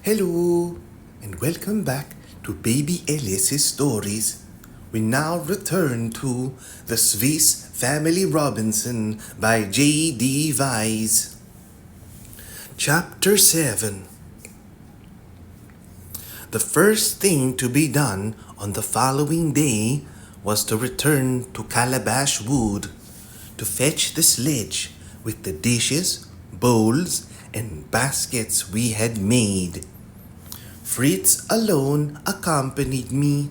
Hello, and welcome back to Baby Alice's stories. We now return to The Swiss Family Robinson by J.D. Wyss. Chapter 7. The first thing to be done on the following day was to return to Calabash Wood to fetch the sledge with the dishes, bowls, and baskets we had made. Fritz alone accompanied me.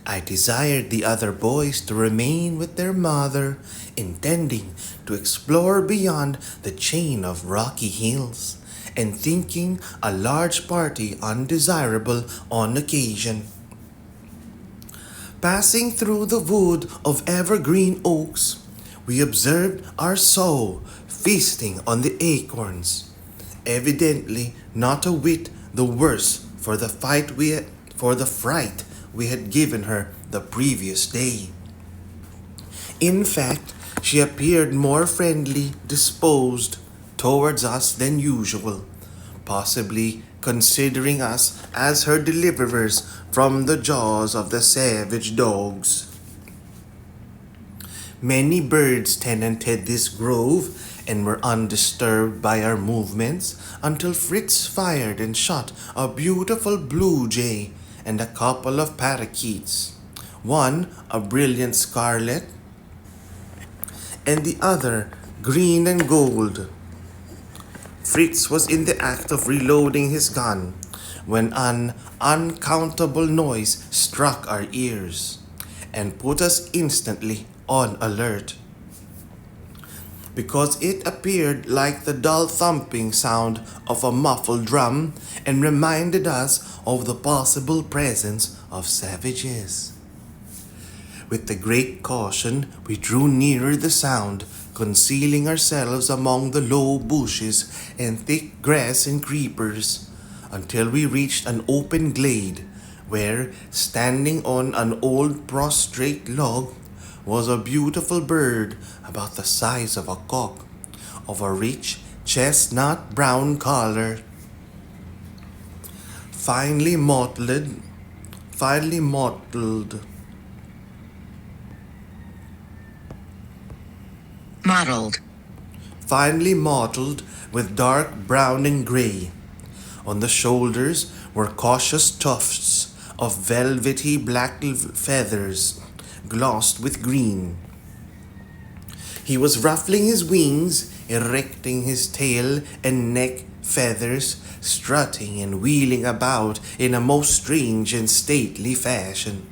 I desired the other boys to remain with their mother, intending to explore beyond the chain of rocky hills, and thinking a large party undesirable on occasion. Passing through the wood of evergreen oaks, we observed our sow feasting on the acorns, evidently not a whit the worse for the fright we had given her the previous day. In fact, she appeared more friendly disposed towards us than usual, possibly considering us as her deliverers from the jaws of the savage dogs. Many birds tenanted this grove and were undisturbed by our movements until Fritz fired and shot a beautiful blue jay and a couple of parakeets, one a brilliant scarlet and the other green and gold. Fritz was in the act of reloading his gun when an uncountable noise struck our ears and put us instantly on alert, because it appeared like the dull thumping sound of a muffled drum and reminded us of the possible presence of savages. With the great caution, we drew nearer the sound, concealing ourselves among the low bushes and thick grass and creepers, until we reached an open glade, where, standing on an old prostrate log, was a beautiful bird about the size of a cock, of a rich chestnut brown color, finely mottled, Mottled. finely mottled with dark brown and gray. On the shoulders were cautious tufts of velvety black feathers, glossed with green. He was ruffling his wings, erecting his tail and neck feathers, strutting and wheeling about in a most strange and stately fashion.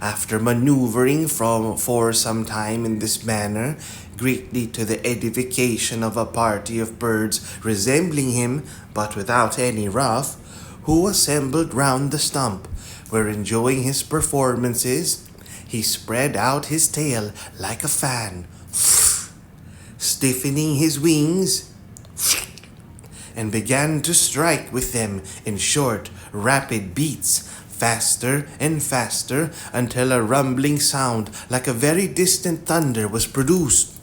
After maneuvering for some time in this manner, greatly to the edification of a party of birds resembling him, but without any ruff, who assembled round the stump, were enjoying his performances, he spread out his tail like a fan, stiffening his wings, and began to strike with them in short, rapid beats, faster and faster, until a rumbling sound like a very distant thunder was produced,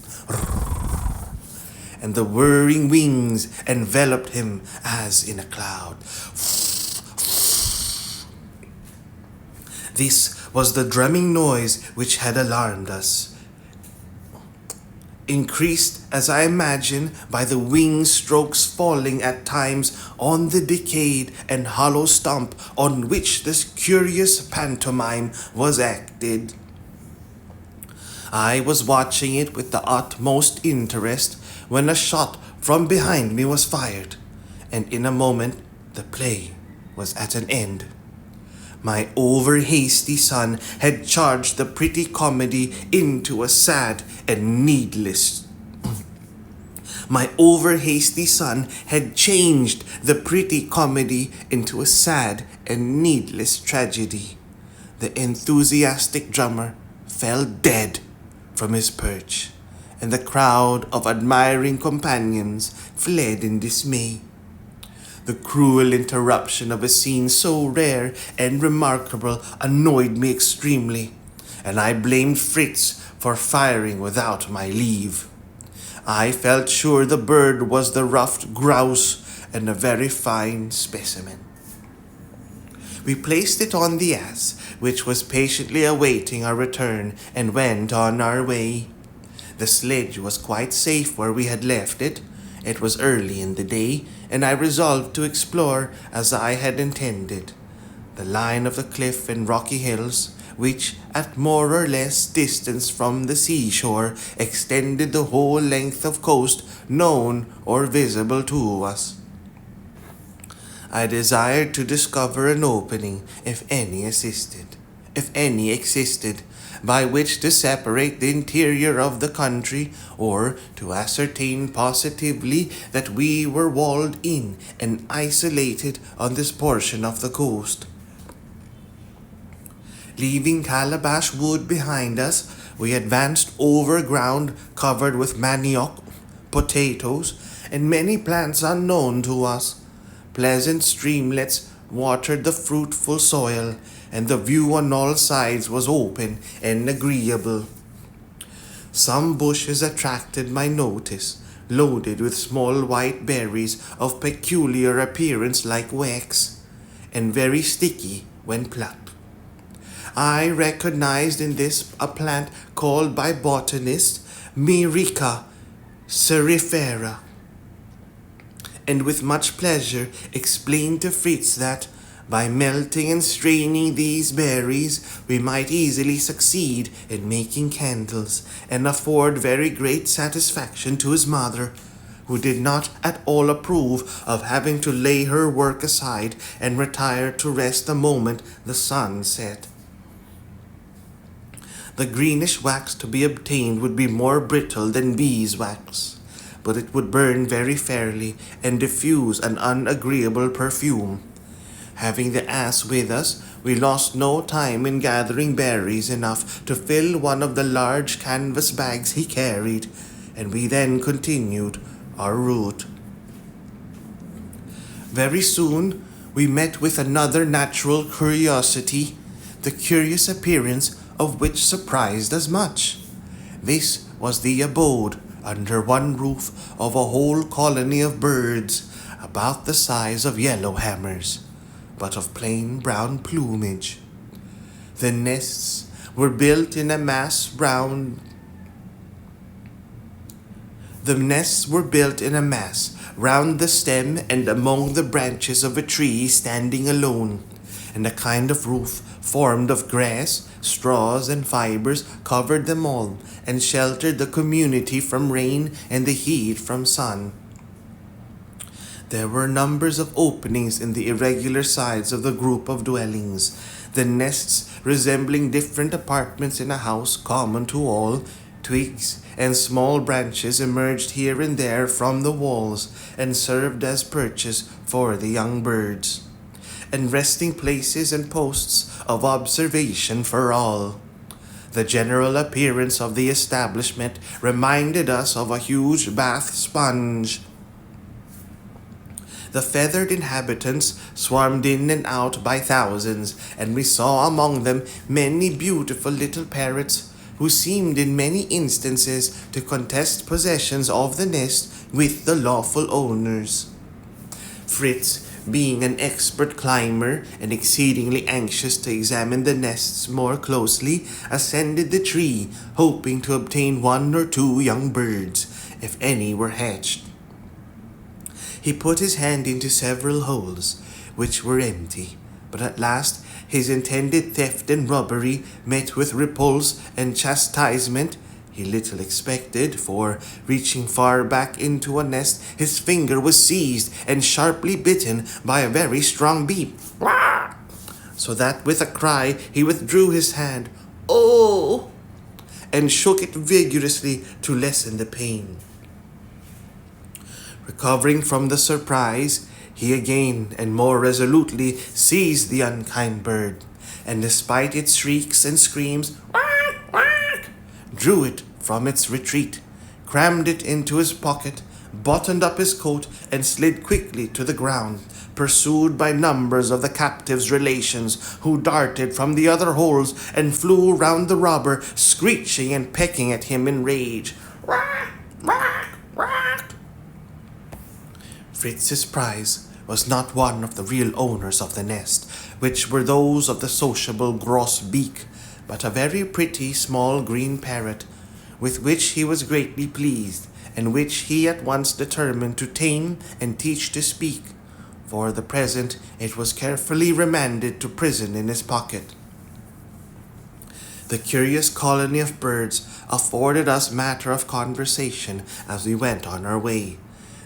and the whirring wings enveloped him as in a cloud. This was the drumming noise which had alarmed us, increased, as I imagine, by the wing strokes falling at times on the decayed and hollow stump on which this curious pantomime was acted. I was watching it with the utmost interest when a shot from behind me was fired, and in a moment the play was at an end. My over-hasty son had charged the pretty comedy into a sad and needless. My over-hasty son had changed the pretty comedy into a sad and needless tragedy. The enthusiastic drummer fell dead from his perch, and the crowd of admiring companions fled in dismay. The cruel interruption of a scene so rare and remarkable annoyed me extremely, and I blamed Fritz for firing without my leave. I felt sure the bird was the ruffed grouse, and a very fine specimen. We placed it on the ass, which was patiently awaiting our return, and went on our way. The sledge was quite safe where we had left it. It was early in the day, and I resolved to explore as I had intended. The line of the cliff and rocky hills, which, at more or less distance from the seashore, extended the whole length of coast known or visible to us. I desired to discover an opening, if any existed, by which to separate the interior of the country, or to ascertain positively that we were walled in and isolated on this portion of the coast. Leaving Calabash Wood behind us, we advanced over ground covered with manioc, potatoes, and many plants unknown to us. Pleasant streamlets watered the fruitful soil, and the view on all sides was open and agreeable. Some bushes attracted my notice, loaded with small white berries of peculiar appearance like wax, and very sticky when plucked. I recognized in this a plant called by botanists Myrica cerifera, and with much pleasure explained to Fritz that, by melting and straining these berries, we might easily succeed in making candles, and afford very great satisfaction to his mother, who did not at all approve of having to lay her work aside and retire to rest the moment the sun set. The greenish wax to be obtained would be more brittle than beeswax, but it would burn very fairly and diffuse an unagreeable perfume. Having the ass with us, we lost no time in gathering berries enough to fill one of the large canvas bags he carried, and we then continued our route. Very soon we met with another natural curiosity, the curious appearance of which surprised us much. This was the abode, under one roof, of a whole colony of birds, about the size of yellowhammers, but of plain brown plumage. The nests were built in a mass round the stem and among the branches of a tree standing alone, and a kind of roof formed of grass, straws, and fibers covered them all, and sheltered the community from rain and the heat from sun. There were numbers of openings in the irregular sides of the group of dwellings, the nests resembling different apartments in a house common to all. Twigs and small branches emerged here and there from the walls and served as perches for the young birds, and resting places and posts of observation for all. The general appearance of the establishment reminded us of a huge bath sponge. The feathered inhabitants swarmed in and out by thousands, and we saw among them many beautiful little parrots, who seemed in many instances to contest possessions of the nest with the lawful owners. Fritz, being an expert climber and exceedingly anxious to examine the nests more closely, ascended the tree, hoping to obtain one or two young birds, if any were hatched. He put his hand into several holes, which were empty, but at last his intended theft and robbery met with repulse and chastisement he little expected, for, reaching far back into a nest, his finger was seized and sharply bitten by a very strong beak, so that with a cry he withdrew his hand, "Oh!" and shook it vigorously to lessen the pain. Recovering from the surprise, he again and more resolutely seized the unkind bird, and despite its shrieks and screams, drew it from its retreat, crammed it into his pocket, buttoned up his coat, and slid quickly to the ground, pursued by numbers of the captive's relations, who darted from the other holes and flew round the robber, screeching and pecking at him in rage. Fritz's prize was not one of the real owners of the nest, which were those of the sociable grosbeak, but a very pretty small green parrot, with which he was greatly pleased, and which he at once determined to tame and teach to speak. For the present it was carefully remanded to prison in his pocket. The curious colony of birds afforded us matter of conversation as we went on our way,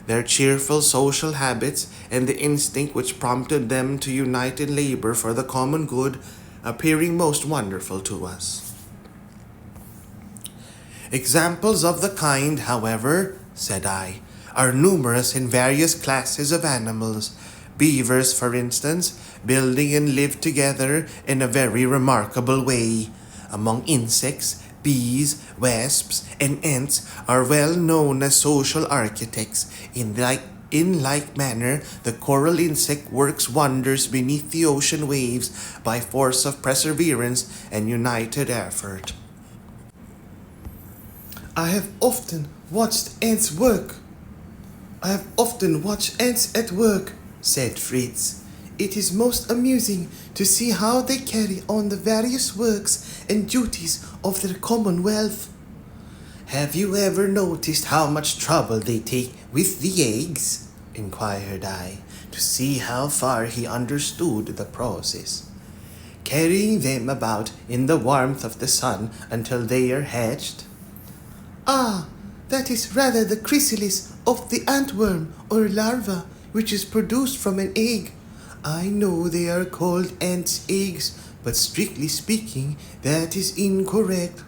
their cheerful social habits and the instinct which prompted them to unite in labor for the common good appearing most wonderful to us. Examples of the kind, however, said I, are numerous in various classes of animals. Beavers, for instance, building and live together in a very remarkable way. Among insects, bees, wasps, and ants are well known as social architects. In like manner, the coral insect works wonders beneath the ocean waves by force of perseverance and united effort. I have often watched ants at work, said Fritz. It is most amusing to see how they carry on the various works and duties of their commonwealth. Have you ever noticed how much trouble they take with the eggs? Inquired I, to see how far he understood the process. Carrying them about in the warmth of the sun until they are hatched? Ah, that is rather the chrysalis of the antworm or larva, which is produced from an egg. I know they are called ants' eggs, but strictly speaking, that is incorrect.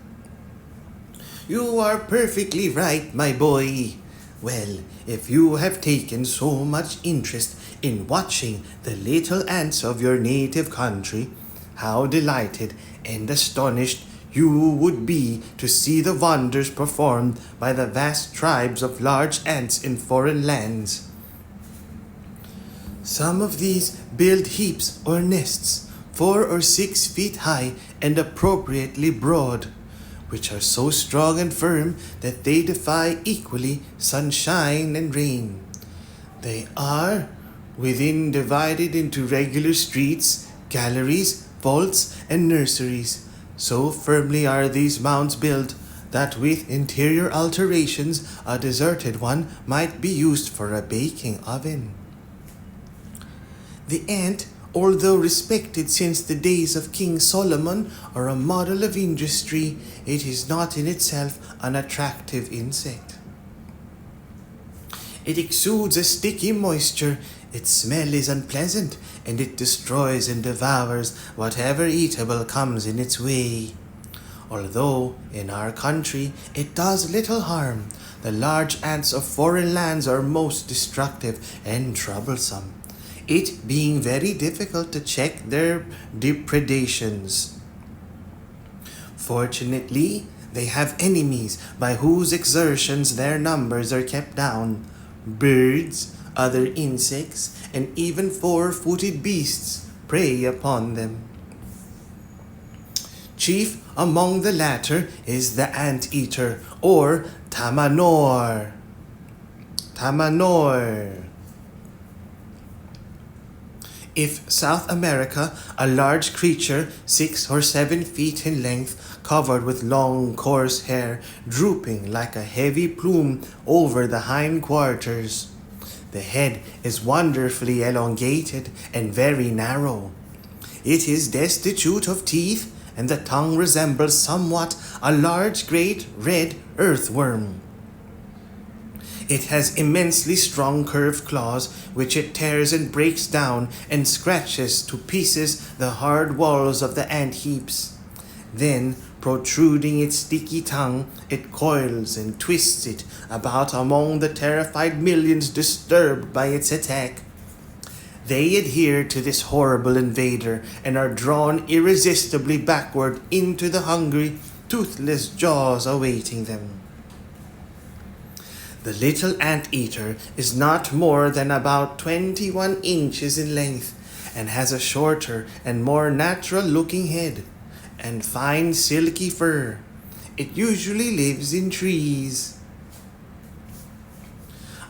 You are perfectly right, my boy. Well, if you have taken so much interest in watching the little ants of your native country, how delighted and astonished you would be to see the wonders performed by the vast tribes of large ants in foreign lands. Some of these build heaps or nests 4 or 6 feet high and appropriately broad, which are so strong and firm that they defy equally sunshine and rain. They are within divided into regular streets, galleries, vaults, and nurseries. So firmly are these mounds built that with interior alterations a deserted one might be used for a baking oven. The ant, although respected since the days of King Solomon, are a model of industry. It is not in itself an attractive insect. It exudes a sticky moisture, its smell is unpleasant, and it destroys and devours whatever eatable comes in its way. Although, in our country, it does little harm, the large ants of foreign lands are most destructive and troublesome, it being very difficult to check their depredations. Fortunately, they have enemies by whose exertions their numbers are kept down. Birds, other insects, and even 4-footed beasts prey upon them. Chief among the latter is the anteater, or tamanor. If South America, a large creature 6 or 7 feet in length, covered with long coarse hair, drooping like a heavy plume over the hind quarters. The head is wonderfully elongated and very narrow. It is destitute of teeth, and the tongue resembles somewhat a large great red earthworm. It has immensely strong curved claws, which it tears and breaks down and scratches to pieces the hard walls of the ant heaps. Then, protruding its sticky tongue, it coils and twists it about among the terrified millions disturbed by its attack. They adhere to this horrible invader and are drawn irresistibly backward into the hungry, toothless jaws awaiting them. The little anteater is not more than about 21 inches in length, and has a shorter and more natural-looking head, and fine silky fur. It usually lives in trees.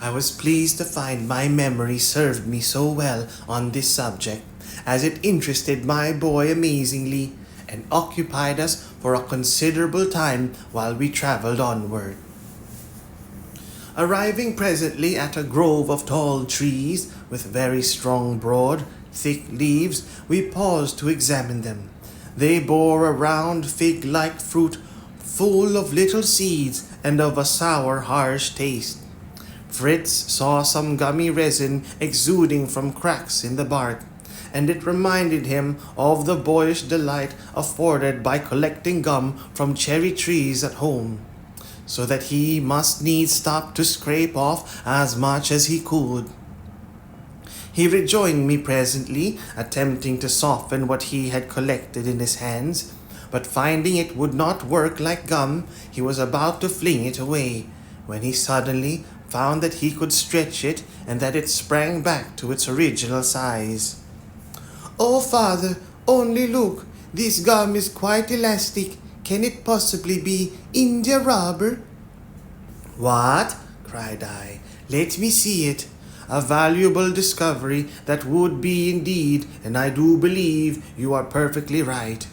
I was pleased to find my memory served me so well on this subject, as it interested my boy amazingly, and occupied us for a considerable time while we travelled onward. Arriving presently at a grove of tall trees with very strong, broad, thick leaves, we paused to examine them. They bore a round fig-like fruit full of little seeds and of a sour, harsh taste. Fritz saw some gummy resin exuding from cracks in the bark, and it reminded him of the boyish delight afforded by collecting gum from cherry trees at home, so that he must needs stop to scrape off as much as he could. He rejoined me presently, attempting to soften what he had collected in his hands, but finding it would not work like gum, he was about to fling it away, when he suddenly found that he could stretch it and that it sprang back to its original size. "Oh, father, only look, this gum is quite elastic. Can it possibly be India rubber?" "What?" cried I. "Let me see it. A valuable discovery that would be indeed, and I do believe you are perfectly right."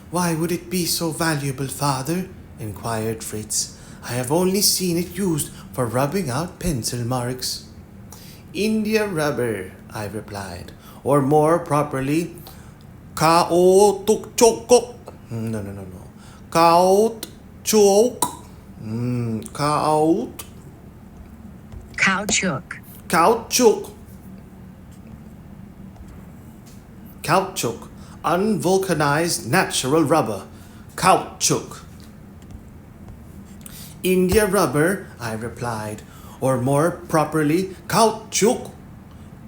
"Why would it be so valuable, father?" inquired Fritz. "I have only seen it used for rubbing out pencil marks." "India rubber," I replied, "or more properly, kaotukchoko. No. Kaut chok. Kaut. Caoutchouc. Caoutchouc. Caoutchouc. Unvulcanized natural rubber. Caoutchouc. "India rubber," I replied, "or more properly, caoutchouc,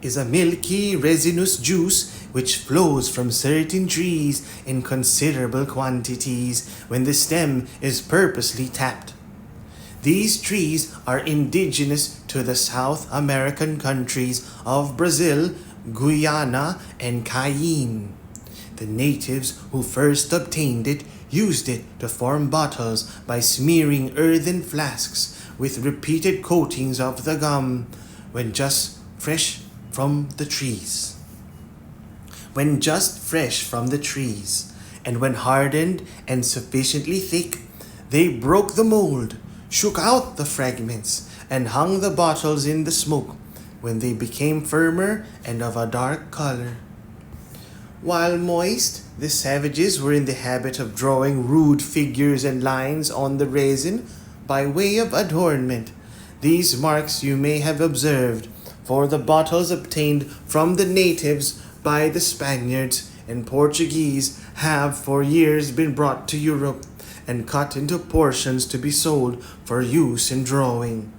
is a milky resinous juice which flows from certain trees in considerable quantities when the stem is purposely tapped. These trees are indigenous to the South American countries of Brazil, Guyana, and Cayenne. The natives who first obtained it used it to form bottles by smearing earthen flasks with repeated coatings of the gum when just fresh from the trees. And when hardened and sufficiently thick, they broke the mold, shook out the fragments, and hung the bottles in the smoke, when they became firmer and of a dark color. While moist, the savages were in the habit of drawing rude figures and lines on the resin by way of adornment. These marks you may have observed, for the bottles obtained from the natives by the Spaniards and Portuguese have for years been brought to Europe and cut into portions to be sold for use in drawing.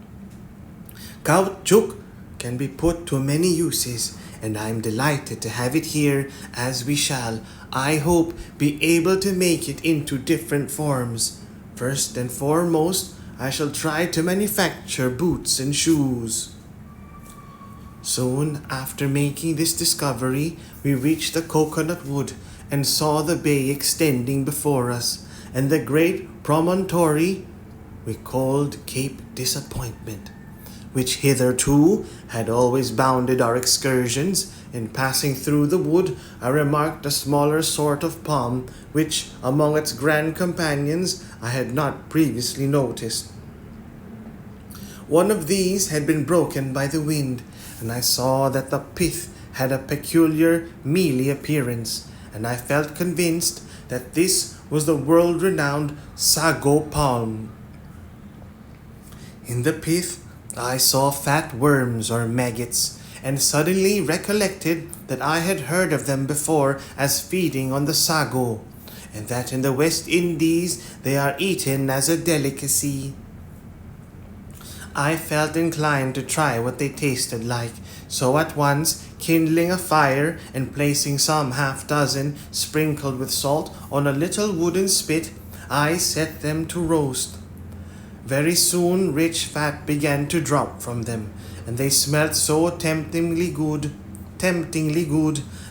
Caoutchouc can be put to many uses, and I am delighted to have it here, as we shall, I hope, be able to make it into different forms. First and foremost, I shall try to manufacture boots and shoes." Soon after making this discovery, we reached the coconut wood and saw the bay extending before us, and the great promontory we called Cape Disappointment, which hitherto had always bounded our excursions. In passing through the wood, I remarked a smaller sort of palm, which, among its grand companions, I had not previously noticed. One of these had been broken by the wind, and I saw that the pith had a peculiar mealy appearance, and I felt convinced that this was the world-renowned sago palm. In the pith, I saw fat worms or maggots, and suddenly recollected that I had heard of them before as feeding on the sago, and that in the West Indies they are eaten as a delicacy. I felt inclined to try what they tasted like, so at once, kindling a fire and placing some half-dozen sprinkled with salt on a little wooden spit, I set them to roast. Very soon rich fat began to drop from them, and they smelt so temptingly good,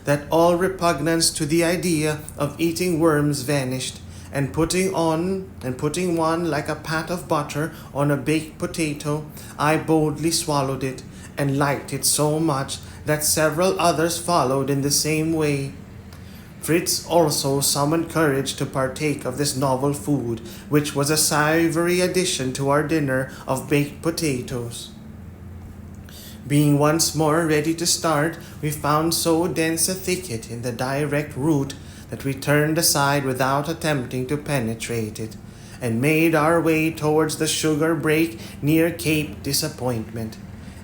that all repugnance to the idea of eating worms vanished, and putting one like a pat of butter on a baked potato, I boldly swallowed it and liked it so much that several others followed in the same way. Fritz also summoned courage to partake of this novel food, which was a savory addition to our dinner of baked potatoes. Being once more ready to start, we found so dense a thicket in the direct route that we turned aside without attempting to penetrate it, and made our way towards the sugar break near Cape Disappointment.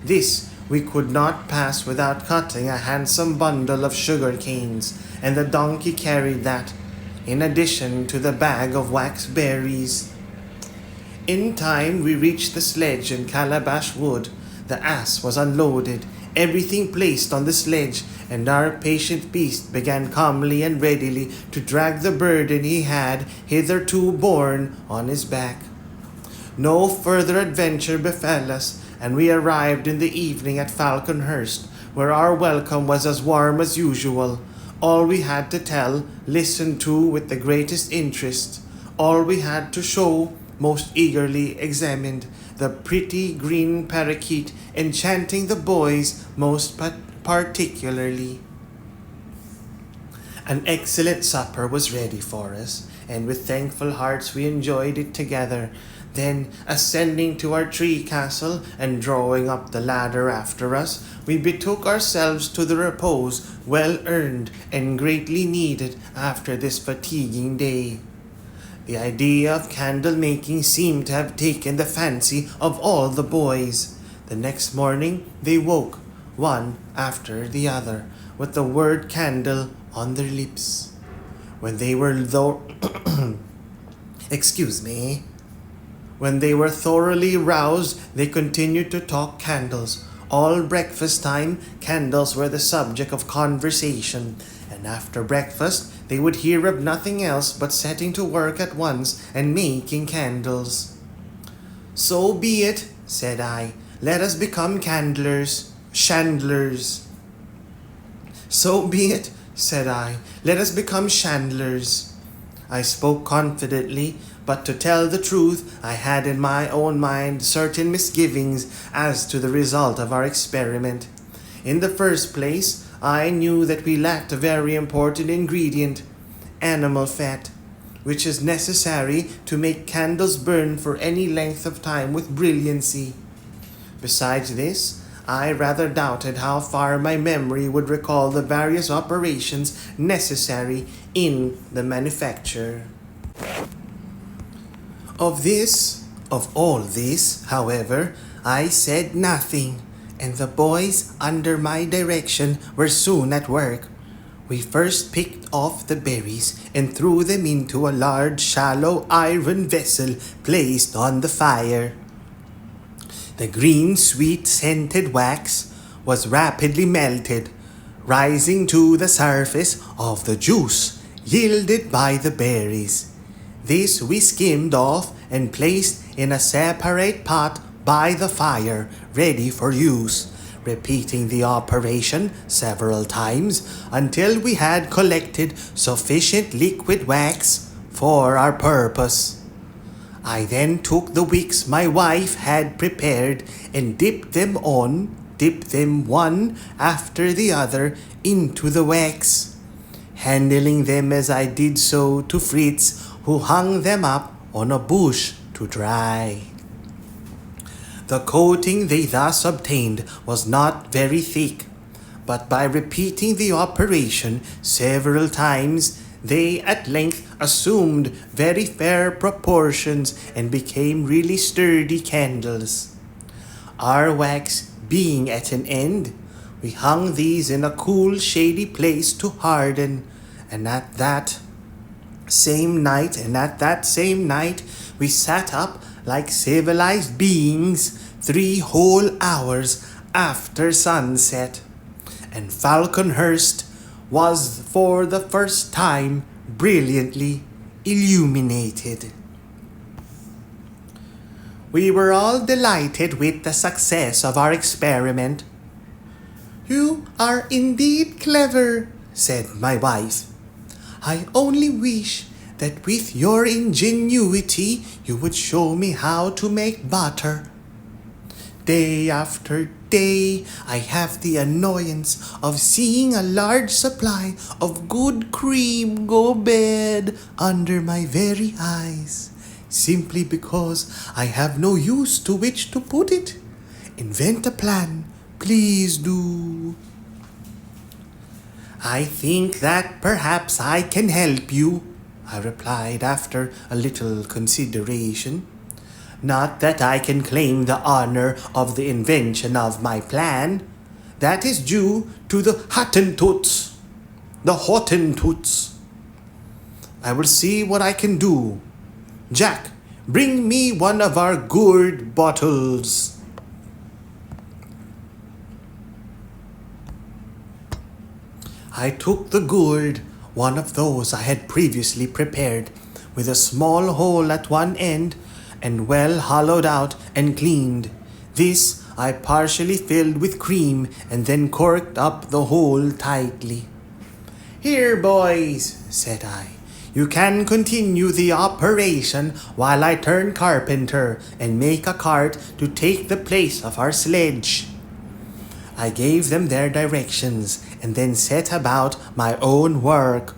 This we could not pass without cutting a handsome bundle of sugar canes, and the donkey carried that, in addition to the bag of wax berries. In time we reached the sledge in Calabash Wood. The ass was unloaded, everything placed on the sledge, and our patient beast began calmly and readily to drag the burden he had hitherto borne on his back. No further adventure befell us, and we arrived in the evening at Falconhurst, where our welcome was as warm as usual. All we had to tell, listened to with the greatest interest. All we had to show, most eagerly examined. The pretty green parakeet enchanting the boys most particularly. An excellent supper was ready for us, and with thankful hearts we enjoyed it together. Then, ascending to our tree castle and drawing up the ladder after us, we betook ourselves to the repose well earned and greatly needed after this fatiguing day. The idea of candle making seemed to have taken the fancy of all the boys. The next morning they woke, one after the other, with the word candle on their lips. When they were thoroughly roused, they continued to talk candles. All breakfast time, candles were the subject of conversation, and after breakfast, they would hear of nothing else but setting to work at once and making candles. "So be it," said I. "Let us become chandlers." "So be it," said I. "Let us become chandlers." I spoke confidently, but to tell the truth, I had in my own mind certain misgivings as to the result of our experiment. In the first place, I knew that we lacked a very important ingredient, animal fat, which is necessary to make candles burn for any length of time with brilliancy. Besides this, I rather doubted how far my memory would recall the various operations necessary in the manufacture. Of all this, however, I said nothing, and the boys, under my direction, were soon at work. We first picked off the berries and threw them into a large, shallow iron vessel placed on the fire. The green, sweet, scented wax was rapidly melted, rising to the surface of the juice yielded by the berries. This we skimmed off and placed in a separate pot by the fire, ready for use, repeating the operation several times until we had collected sufficient liquid wax for our purpose. I then took the wicks my wife had prepared and dipped them one after the other into the wax, handling them as I did so to Fritz, who hung them up on a bush to dry. The coating they thus obtained was not very thick, but by repeating the operation several times, they at length assumed very fair proportions and became really sturdy candles. Our wax being at an end, we hung these in a cool, shady place to harden, and at that same night, we sat up like civilized beings 3 whole hours after sunset, and Falconhurst was for the first time brilliantly illuminated. We were all delighted with the success of our experiment. "You are indeed clever," said my wife. "I only wish that with your ingenuity you would show me how to make butter. Day after day, I have the annoyance of seeing a large supply of good cream go bad under my very eyes, simply because I have no use to which to put it. Invent a plan, please do. I think that perhaps I can help you, I replied after a little consideration. Not that I can claim the honor of the invention of my plan. That is due to the Hottentots. I will see what I can do. Jack, bring me one of our gourd bottles. I took the gourd, one of those I had previously prepared, with a small hole at one end, and well hollowed out and cleaned. This I partially filled with cream and then corked up the hole tightly. Here, boys, said I, you can continue the operation while I turn carpenter and make a cart to take the place of our sledge. I gave them their directions and then set about my own work.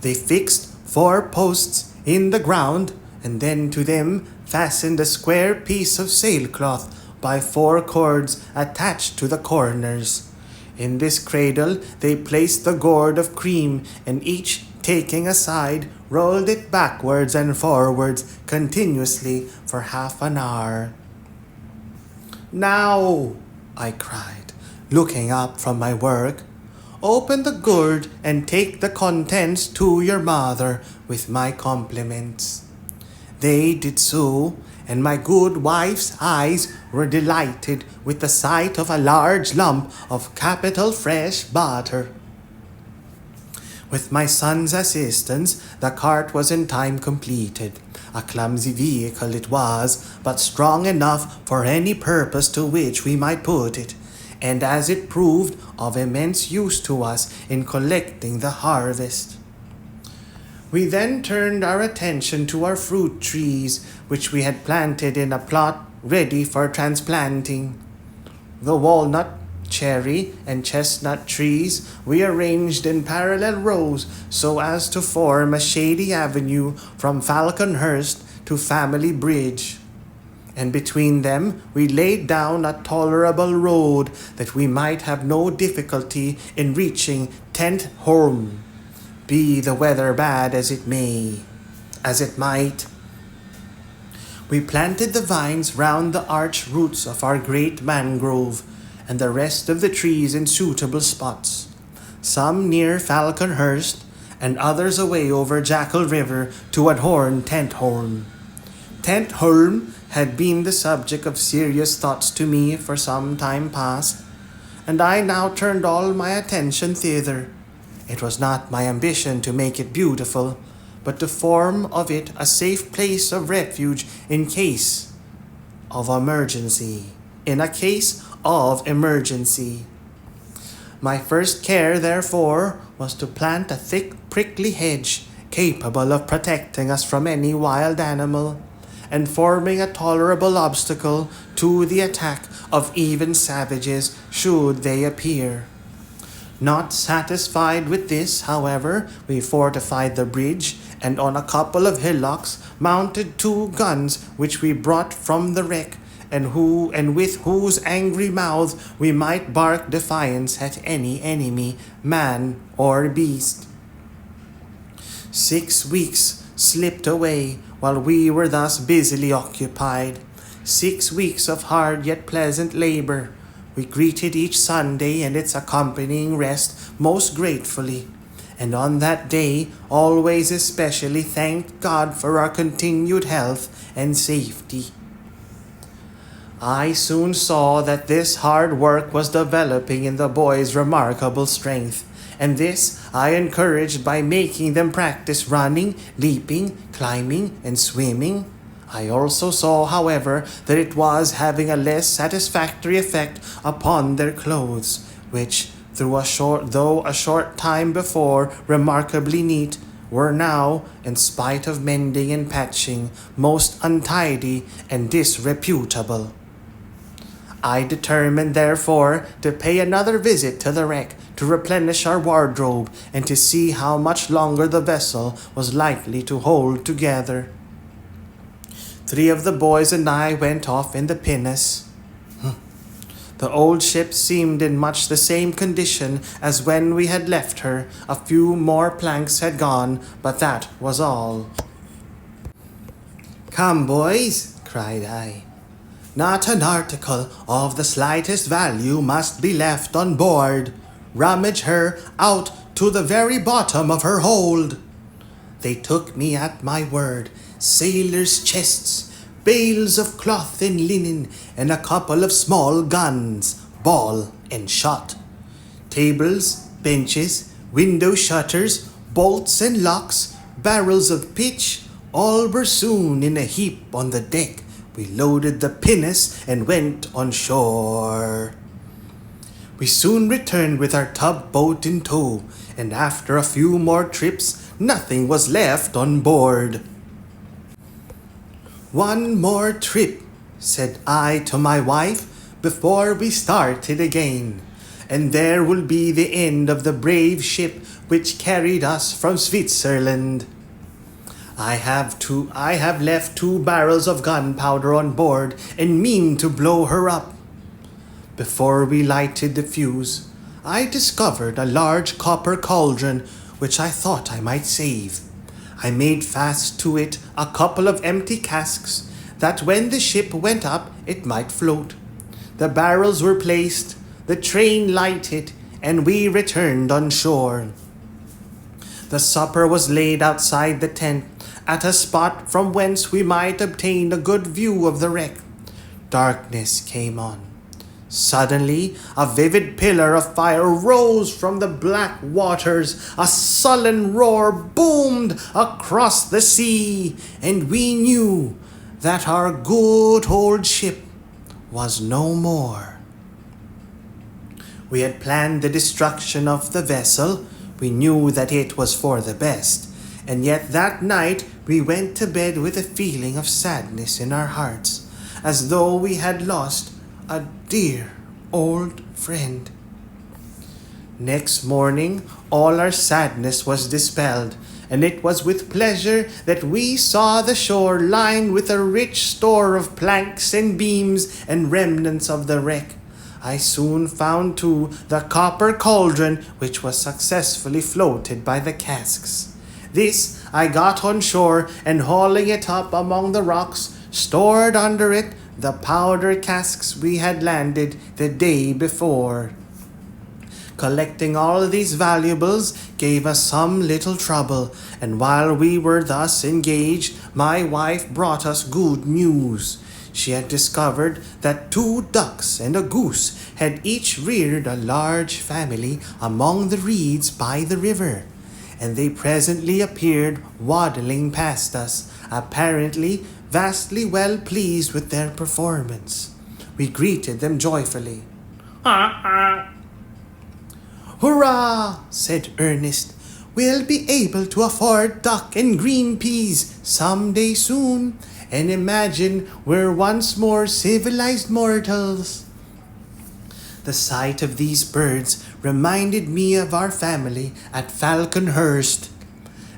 They fixed 4 posts in the ground and then to them fastened a square piece of sailcloth by 4 cords attached to the corners. In this cradle they placed the gourd of cream, and each taking a side rolled it backwards and forwards continuously for half an hour. Now, I cried, looking up from my work, open the gourd and take the contents to your mother with my compliments. They did so, and my good wife's eyes were delighted with the sight of a large lump of capital fresh butter. With my son's assistance, the cart was in time completed. A clumsy vehicle it was, but strong enough for any purpose to which we might put it, and as it proved of immense use to us in collecting the harvest. We then turned our attention to our fruit trees, which we had planted in a plot ready for transplanting. The walnut, cherry, and chestnut trees we arranged in parallel rows so as to form a shady avenue from Falconhurst to Family Bridge, and between them we laid down a tolerable road that we might have no difficulty in reaching Tentholm, be the weather bad as it might. We planted the vines round the arch roots of our great mangrove, and the rest of the trees in suitable spots, some near Falconhurst, and others away over Jackal River to adorn Tentholm. Tentholm had been the subject of serious thoughts to me for some time past, and I now turned all my attention thither. It was not my ambition to make it beautiful, but to form of it a safe place of refuge in a case of emergency. My first care, therefore, was to plant a thick prickly hedge capable of protecting us from any wild animal, and forming a tolerable obstacle to the attack of even savages should they appear. Not satisfied with this, however, we fortified the bridge, and on a couple of hillocks mounted 2 guns which we brought from the wreck, and with whose angry mouths we might bark defiance at any enemy, man or beast. 6 weeks slipped away while we were thus busily occupied. 6 weeks of hard yet pleasant labor. We greeted each Sunday and its accompanying rest most gratefully, and on that day always especially thanked God for our continued health and safety. I soon saw that this hard work was developing in the boys' remarkable strength, and this I encouraged by making them practice running, leaping, climbing, and swimming. I also saw, however, that it was having a less satisfactory effect upon their clothes, which, though a short time before remarkably neat, were now, in spite of mending and patching, most untidy and disreputable. I determined, therefore, to pay another visit to the wreck, to replenish our wardrobe, and to see how much longer the vessel was likely to hold together. 3 of the boys and I went off in the pinnace. The old ship seemed in much the same condition as when we had left her. A few more planks had gone, but that was all. "Come, boys," cried I. "Not an article of the slightest value must be left on board. Rummage her out to the very bottom of her hold." They took me at my word. Sailors' chests, bales of cloth and linen, and a couple of small guns, ball and shot. Tables, benches, window shutters, bolts and locks, barrels of pitch, all were soon in a heap on the deck. We loaded the pinnace and went on shore. We soon returned with our tugboat in tow, and after a few more trips, nothing was left on board. "One more trip," said I to my wife, "before we started again, and there will be the end of the brave ship which carried us from Switzerland. I have left 2 barrels of gunpowder on board and mean to blow her up." Before we lighted the fuse, I discovered a large copper cauldron which I thought I might save. I made fast to it a couple of empty casks, that when the ship went up it might float. The barrels were placed, the train lighted, and we returned on shore. The supper was laid outside the tent, at a spot from whence we might obtain a good view of the wreck. Darkness came on. Suddenly, a vivid pillar of fire rose from the black waters. A sullen roar boomed across the sea, and we knew that our good old ship was no more. We had planned the destruction of the vessel. We knew that it was for the best, and yet that night we went to bed with a feeling of sadness in our hearts, as though we had lost a dear old friend. Next morning, all our sadness was dispelled, and it was with pleasure that we saw the shore lined with a rich store of planks and beams and remnants of the wreck. I soon found, too, the copper cauldron, which was successfully floated by the casks. This I got on shore, and hauling it up among the rocks, stored under it the powder casks we had landed the day before. Collecting all these valuables gave us some little trouble, and while we were thus engaged, my wife brought us good news. She had discovered that 2 ducks and a goose had each reared a large family among the reeds by the river, and they presently appeared waddling past us, apparently vastly well pleased with their performance. We greeted them joyfully. "Hurrah!" said Ernest. "We'll be able to afford duck and green peas some day soon, and imagine we're once more civilized mortals." The sight of these birds reminded me of our family at Falconhurst,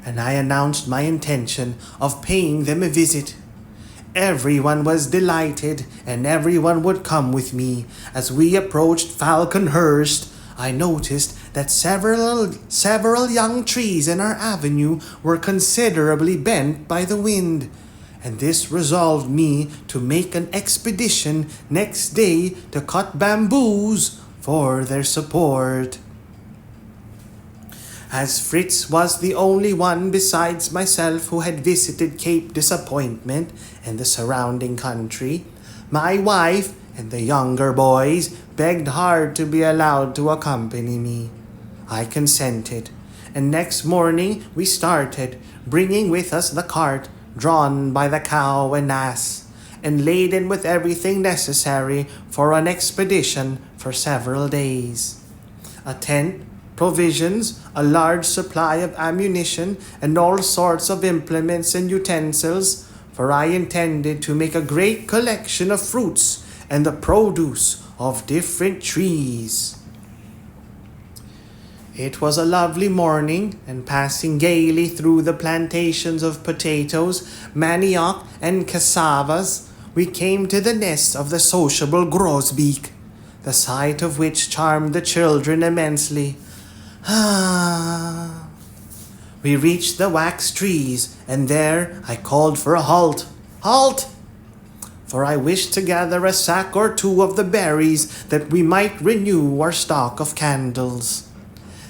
and I announced my intention of paying them a visit. Everyone was delighted, and everyone would come with me. As we approached Falconhurst, I noticed that several young trees in our avenue were considerably bent by the wind, and this resolved me to make an expedition next day to cut bamboos for their support. As Fritz was the only one besides myself who had visited Cape Disappointment and the surrounding country, my wife and the younger boys begged hard to be allowed to accompany me. I consented, and next morning we started, bringing with us the cart drawn by the cow and ass, and laden with everything necessary for an expedition for several days. A tent, provisions, a large supply of ammunition, and all sorts of implements and utensils, for I intended to make a great collection of fruits and the produce of different trees. It was a lovely morning, and passing gaily through the plantations of potatoes, manioc, and cassavas, we came to the nest of the sociable grosbeak, the sight of which charmed the children immensely. We reached the wax trees, and there I called for a halt. Halt! For I wished to gather a sack or two of the berries, that we might renew our stock of candles.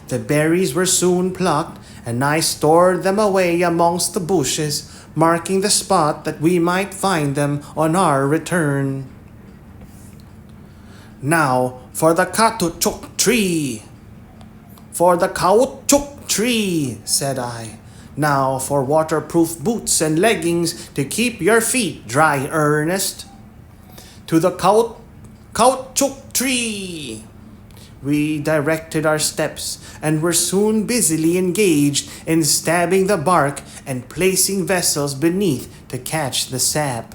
The berries were soon plucked, and I stored them away amongst the bushes, marking the spot that we might find them on our return. Now for the caoutchouc tree. For the caoutchouc tree, said I. Now for waterproof boots and leggings to keep your feet dry, Ernest. To the caoutchouc tree. We directed our steps, and were soon busily engaged in stabbing the bark and placing vessels beneath to catch the sap.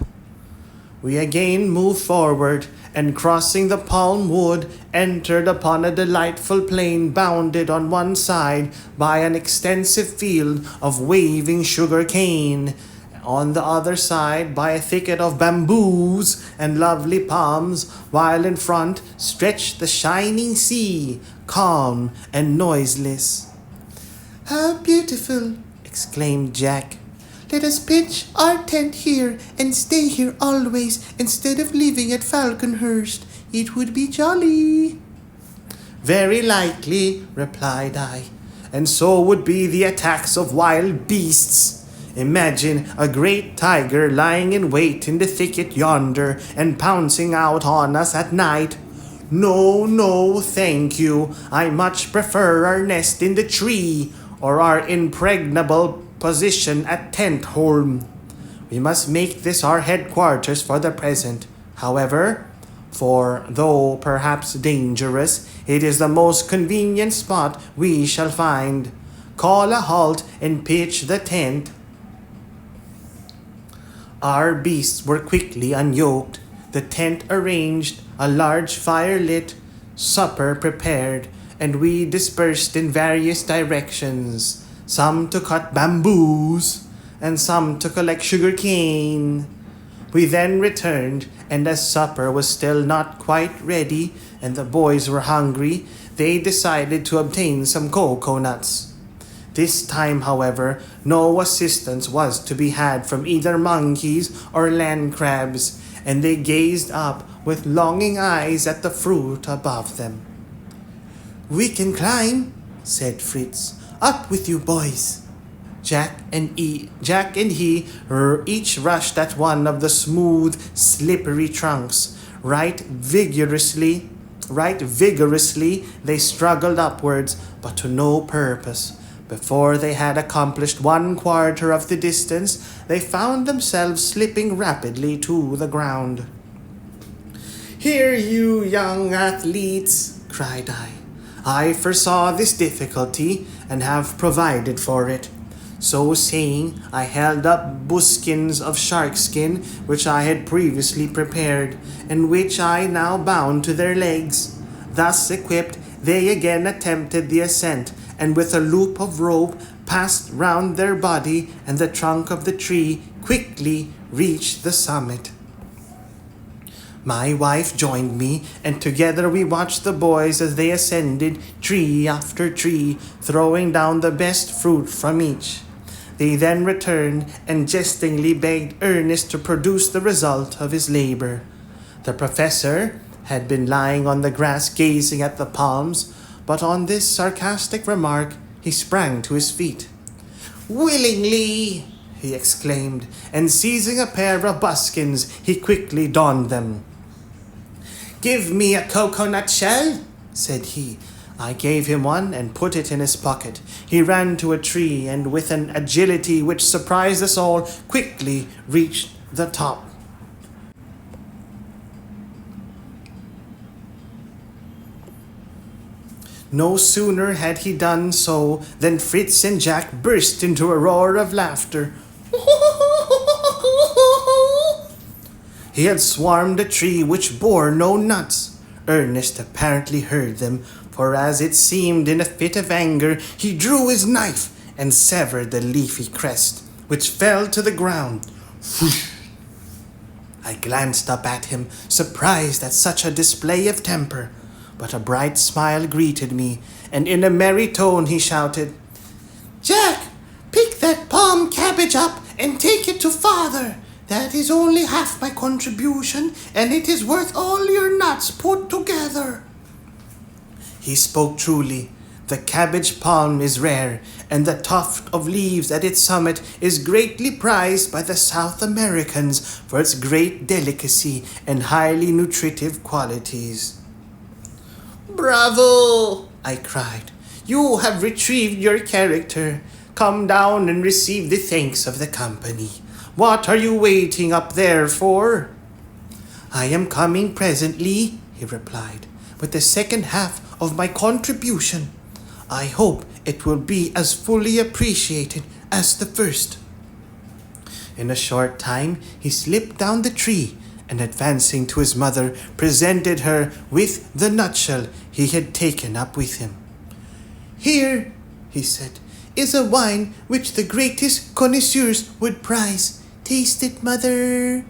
We again moved forward, and crossing the palm wood, entered upon a delightful plain bounded on one side by an extensive field of waving sugar cane, on the other side by a thicket of bamboos and lovely palms, while in front stretched the shining sea, calm and noiseless. "How beautiful!" exclaimed Jack. "Let us pitch our tent here and stay here always, instead of living at Falconhurst. It would be jolly." "Very likely," replied I, "and so would be the attacks of wild beasts. Imagine a great tiger lying in wait in the thicket yonder and pouncing out on us at night. No, thank you. I much prefer our nest in the tree, or our impregnable position at Tentholm. We must make this our headquarters for the present, however, for though perhaps dangerous, it is the most convenient spot we shall find. Call a halt and pitch the tent." Our beasts were quickly unyoked, the tent arranged, a large fire lit, supper prepared, and we dispersed in various directions, some to cut bamboos, and some to collect sugar cane. We then returned, and as supper was still not quite ready, and the boys were hungry, they decided to obtain some coconuts. This time, however, no assistance was to be had from either monkeys or land crabs, and they gazed up with longing eyes at the fruit above them. "We can climb," said Fritz. "Up with you, boys." Jack and he each rushed at one of the smooth, slippery trunks. Right vigorously they struggled upwards, but to no purpose. Before they had accomplished 1/4 of the distance, they found themselves slipping rapidly to the ground. "Here, you young athletes," cried I. "I foresaw this difficulty and have provided for it." So saying, I held up buskins of shark skin which I had previously prepared, and which I now bound to their legs. Thus equipped, they again attempted the ascent, and with a loop of rope passed round their body, and the trunk of the tree quickly reached the summit. My wife joined me, and together we watched the boys as they ascended tree after tree, throwing down the best fruit from each. They then returned and jestingly begged Ernest to produce the result of his labor. The professor had been lying on the grass gazing at the palms, but on this sarcastic remark he sprang to his feet. "Willingly!" he exclaimed, and seizing a pair of buskins, he quickly donned them. "Give me a coconut shell," said he. I gave him one and put it in his pocket. He ran to a tree and with an agility which surprised us all, quickly reached the top. No sooner had he done so than Fritz and Jack burst into a roar of laughter. He had swarmed a tree which bore no nuts. Ernest apparently heard them, for as it seemed in a fit of anger, he drew his knife and severed the leafy crest, which fell to the ground. I glanced up at him, surprised at such a display of temper, but a bright smile greeted me, and in a merry tone he shouted, "Jack, pick that palm cabbage up and take it to father. That is only half my contribution, and it is worth all your nuts put together." He spoke truly. The cabbage palm is rare, and the tuft of leaves at its summit is greatly prized by the South Americans for its great delicacy and highly nutritive qualities. "Bravo!" I cried. "You have retrieved your character. Come down and receive the thanks of the company. What are you waiting up there for?" "I am coming presently," he replied, "with the second half of my contribution. I hope it will be as fully appreciated as the first." In a short time, he slipped down the tree and, advancing to his mother, presented her with the nutshell he had taken up with him. "Here," he said, "is a wine which the greatest connoisseurs would prize. Taste it, mother."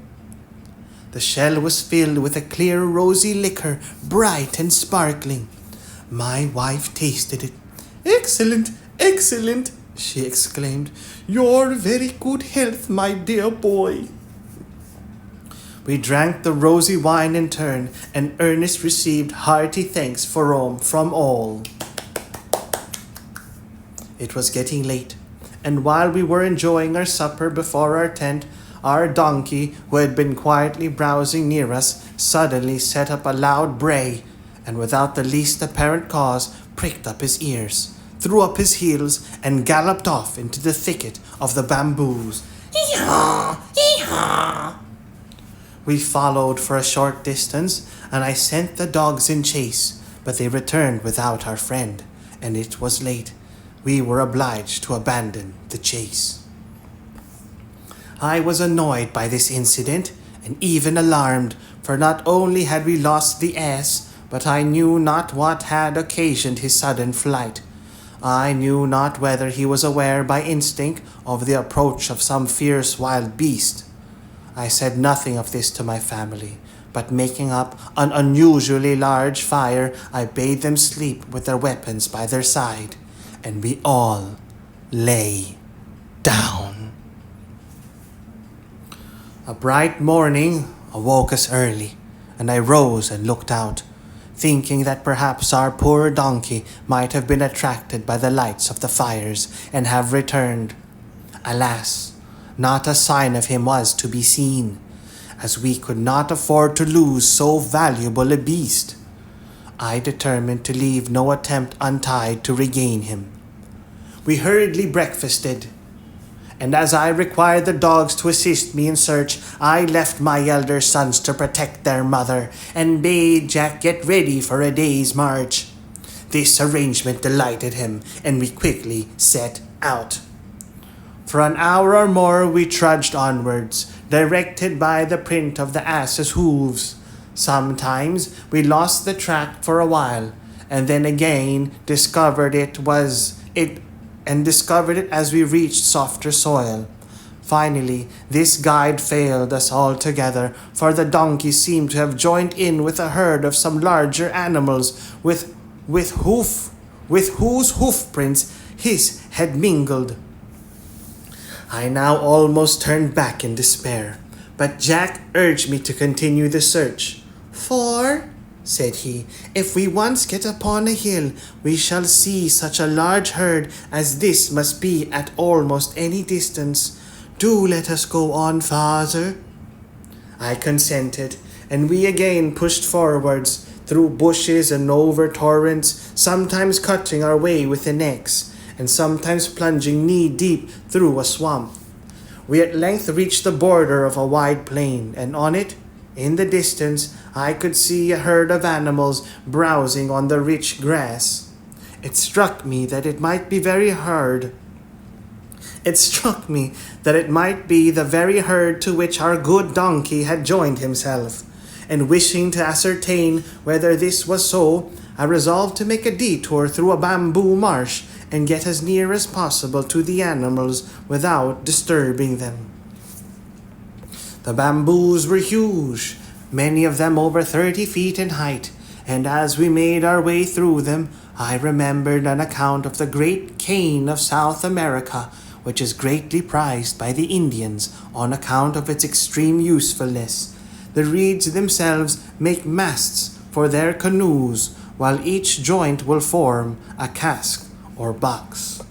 The shell was filled with a clear rosy liquor, bright and sparkling. My wife tasted it. "Excellent, excellent," she exclaimed. "Your very good health, my dear boy." We drank the rosy wine in turn, and Ernest received hearty thanks from all. It was getting late, and while we were enjoying our supper before our tent, our donkey, who had been quietly browsing near us, suddenly set up a loud bray, and without the least apparent cause, pricked up his ears, threw up his heels, and galloped off into the thicket of the bamboos. "Hee-haw! Hee-haw!" We followed for a short distance, and I sent the dogs in chase, but they returned without our friend, and it was late. We were obliged to abandon the chase. I was annoyed by this incident, and even alarmed, for not only had we lost the ass, but I knew not what had occasioned his sudden flight. I knew not whether he was aware by instinct of the approach of some fierce wild beast. I said nothing of this to my family, but making up an unusually large fire, I bade them sleep with their weapons by their side, and we all lay down. A bright morning awoke us early, and I rose and looked out, thinking that perhaps our poor donkey might have been attracted by the lights of the fires and have returned. Alas, not a sign of him was to be seen, as we could not afford to lose so valuable a beast. I determined to leave no attempt untied to regain him. We hurriedly breakfasted, and as I required the dogs to assist me in search, I left my elder sons to protect their mother, and bade Jack get ready for a day's march. This arrangement delighted him, and we quickly set out. For an hour or more we trudged onwards, directed by the print of the ass's hooves. Sometimes we lost the track for a while, and then again discovered it as we reached softer soil. Finally, this guide failed us altogether, for the donkey seemed to have joined in with a herd of some larger animals with whose hoofprints his had mingled. I now almost turned back in despair, but Jack urged me to continue the search. "For," said he, "if we once get upon a hill, we shall see such a large herd as this must be at almost any distance. Do let us go on, father." I consented, and we again pushed forwards, through bushes and over torrents, sometimes cutting our way with the necks, and sometimes plunging knee-deep through a swamp. We at length reached the border of a wide plain, and on it, in the distance, I could see a herd of animals browsing on the rich grass. It struck me that it might be very hard. It struck me that it might be the very herd to which our good donkey had joined himself, and wishing to ascertain whether this was so, I resolved to make a detour through a bamboo marsh and get as near as possible to the animals without disturbing them. The bamboos were huge, many of them over 30 feet in height, and as we made our way through them, I remembered an account of the great cane of South America, which is greatly prized by the Indians on account of its extreme usefulness. The reeds themselves make masts for their canoes, while each joint will form a cask or box.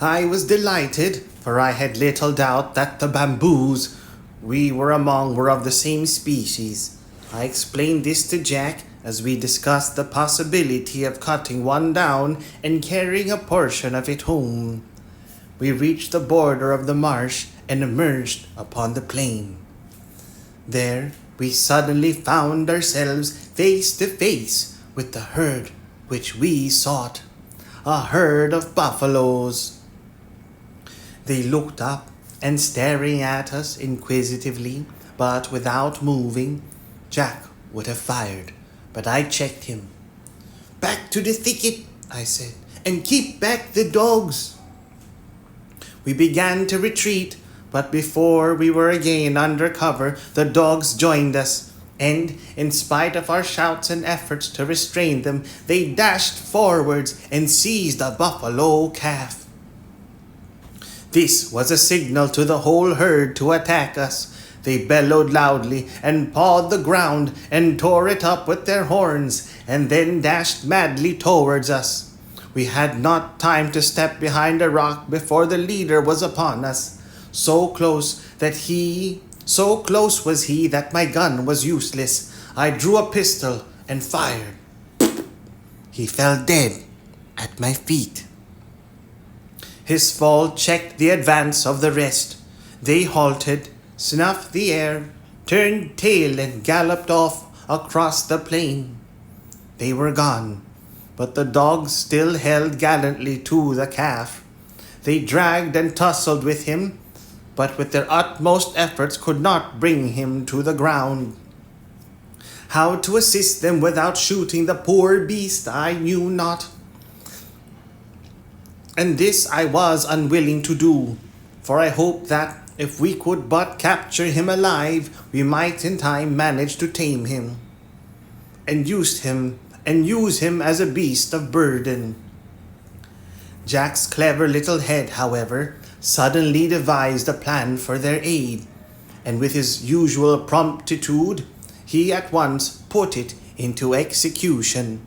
I was delighted, for I had little doubt that the bamboos we were among were of the same species. I explained this to Jack as we discussed the possibility of cutting one down and carrying a portion of it home. We reached the border of the marsh and emerged upon the plain. There we suddenly found ourselves face to face with the herd which we sought, a herd of buffaloes. They looked up and staring at us inquisitively, but without moving. Jack would have fired, but I checked him. "Back to the thicket," I said, "and keep back the dogs." We began to retreat, but before we were again under cover, the dogs joined us, and in spite of our shouts and efforts to restrain them, they dashed forwards and seized a buffalo calf. This was a signal to the whole herd to attack us. They bellowed loudly and pawed the ground and tore it up with their horns, and then dashed madly towards us. We had not time to step behind a rock before the leader was upon us. So close was he that my gun was useless. I drew a pistol and fired. He fell dead at my feet. His fall checked the advance of the rest. They halted, snuffed the air, turned tail, and galloped off across the plain. They were gone, but the dogs still held gallantly to the calf. They dragged and tussled with him, but with their utmost efforts could not bring him to the ground. How to assist them without shooting the poor beast I knew not, and this I was unwilling to do, for I hoped that if we could but capture him alive, we might in time manage to tame him, and use him as a beast of burden. Jack's clever little head, however, suddenly devised a plan for their aid, and with his usual promptitude, he at once put it into execution.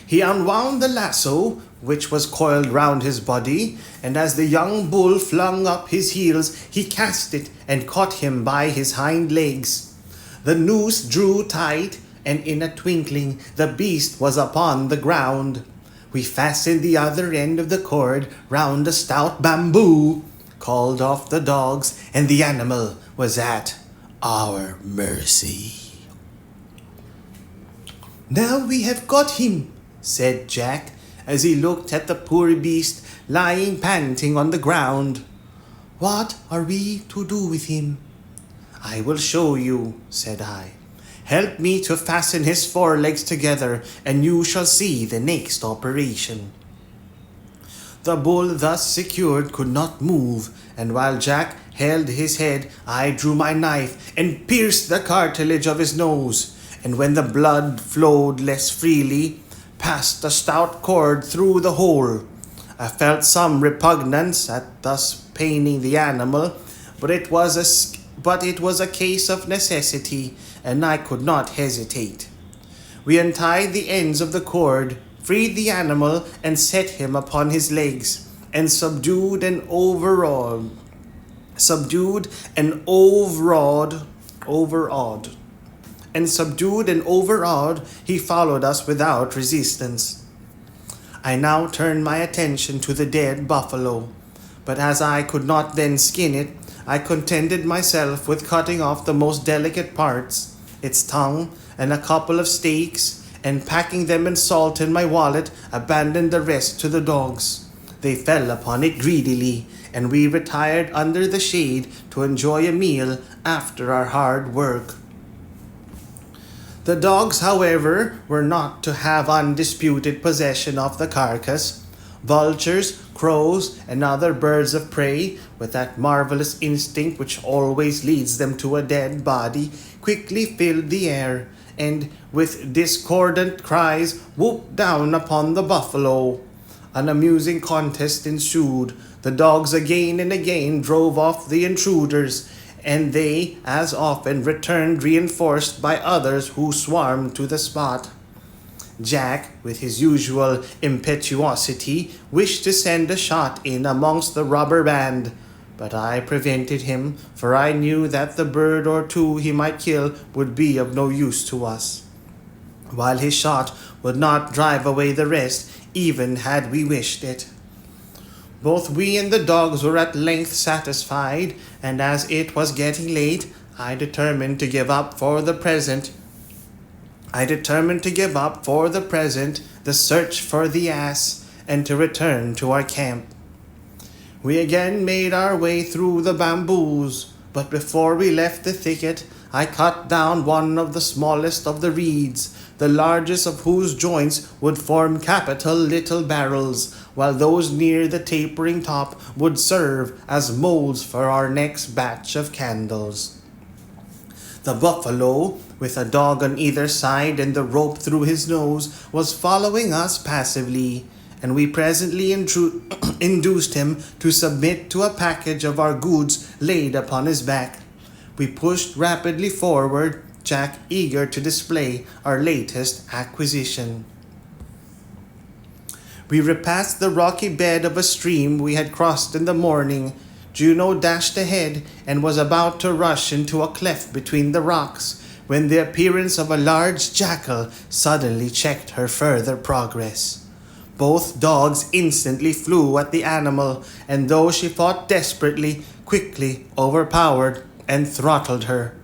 He unwound the lasso which was coiled round his body, and as the young bull flung up his heels, he cast it and caught him by his hind legs. The noose drew tight, and in a twinkling the beast was upon the ground. We fastened the other end of the cord round a stout bamboo, called off the dogs, and the animal was at our mercy. "Now we have got him," said Jack, as he looked at the poor beast lying panting on the ground. "What are we to do with him?" "I will show you," said I. "Help me to fasten his forelegs together, and you shall see the next operation." The bull thus secured could not move, and while Jack held his head, I drew my knife and pierced the cartilage of his nose, and when the blood flowed less freely, passed the stout cord through the hole. I felt some repugnance at thus paining the animal, but it was a case of necessity, and I could not hesitate. We untied the ends of the cord, freed the animal, and set him upon his legs, and subdued and overawed, he followed us without resistance. I now turned my attention to the dead buffalo, but as I could not then skin it, I contented myself with cutting off the most delicate parts, its tongue and a couple of steaks, and packing them in salt in my wallet, abandoned the rest to the dogs. They fell upon it greedily, and we retired under the shade to enjoy a meal after our hard work. The dogs, however, were not to have undisputed possession of the carcass. Vultures, crows, and other birds of prey, with that marvelous instinct which always leads them to a dead body, quickly filled the air, and with discordant cries whooped down upon the buffalo. An amusing contest ensued. The dogs again and again drove off the intruders, and they as often returned reinforced by others who swarmed to the spot. Jack, with his usual impetuosity, wished to send a shot in amongst the robber band, but I prevented him, for I knew that the bird or two he might kill would be of no use to us, while his shot would not drive away the rest, even had we wished it. Both we and the dogs were at length satisfied, and as it was getting late, I determined to give up for the present the search for the ass, and to return to our camp. We again made our way through the bamboos, but before we left the thicket, I cut down one of the smallest of the reeds, the largest of whose joints would form capital little barrels, while those near the tapering top would serve as molds for our next batch of candles. The buffalo, with a dog on either side and the rope through his nose, was following us passively, and we presently induced him to submit to a package of our goods laid upon his back. We pushed rapidly forward, Jack eager to display our latest acquisition. We repassed the rocky bed of a stream we had crossed in the morning. Juno dashed ahead and was about to rush into a cleft between the rocks, when the appearance of a large jackal suddenly checked her further progress. Both dogs instantly flew at the animal, and though she fought desperately, quickly overpowered and throttled her.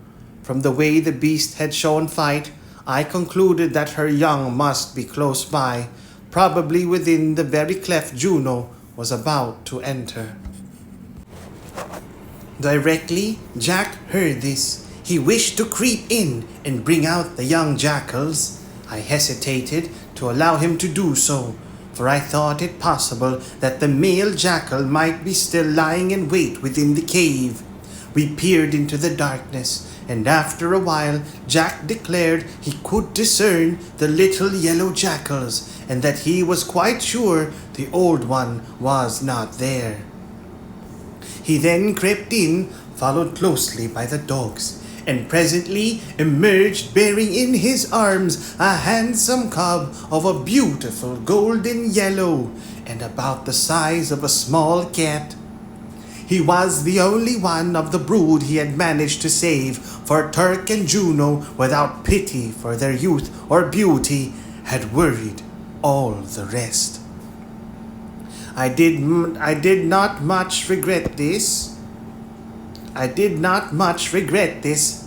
From the way the beast had shown fight, I concluded that her young must be close by, probably within the very cleft Juno was about to enter. Directly Jack heard this, he wished to creep in and bring out the young jackals. I hesitated to allow him to do so, for I thought it possible that the male jackal might be still lying in wait within the cave. We peered into the darkness, and after a while Jack declared he could discern the little yellow jackals, and that he was quite sure the old one was not there. He then crept in, followed closely by the dogs, and presently emerged bearing in his arms a handsome cub of a beautiful golden yellow, and about the size of a small cat. He was the only one of the brood he had managed to save, for Turk and Juno, without pity for their youth or beauty, had worried all the rest. I did not much regret this,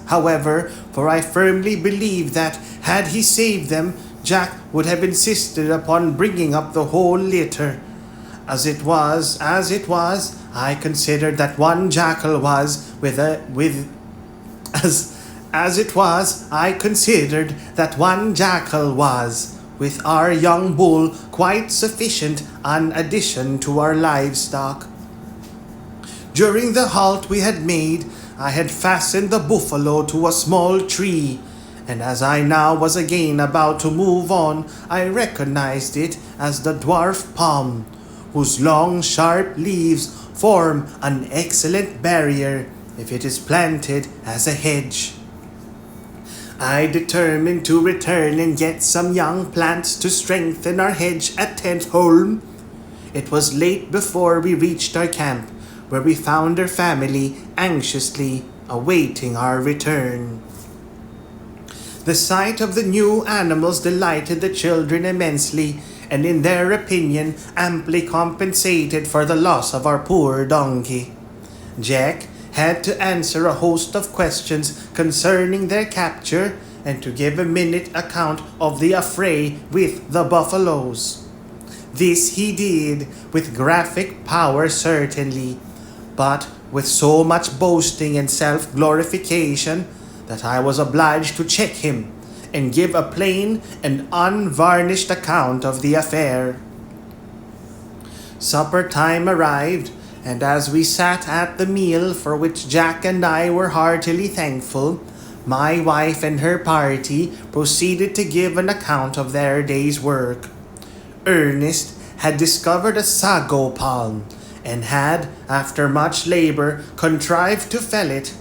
however, for I firmly believe that, had he saved them, Jack would have insisted upon bringing up the whole litter. As it was, I considered that one jackal was with our young bull quite sufficient an addition to our livestock. During the halt we had made, I had fastened the buffalo to a small tree, and as I now was again about to move on, I recognized it as the dwarf palm, whose long sharp leaves form an excellent barrier if it is planted as a hedge. I determined to return and get some young plants to strengthen our hedge at Tentholm. It was late before we reached our camp, where we found our family anxiously awaiting our return. The sight of the new animals delighted the children immensely, and in their opinion amply compensated for the loss of our poor donkey. Jack had to answer a host of questions concerning their capture, and to give a minute account of the affray with the buffaloes. This he did with graphic power certainly, but with so much boasting and self-glorification that I was obliged to check him and give a plain and unvarnished account of the affair. Supper time arrived, and as we sat at the meal for which Jack and I were heartily thankful, my wife and her party proceeded to give an account of their day's work. Ernest had discovered a sago palm and had, after much labor, contrived to fell it.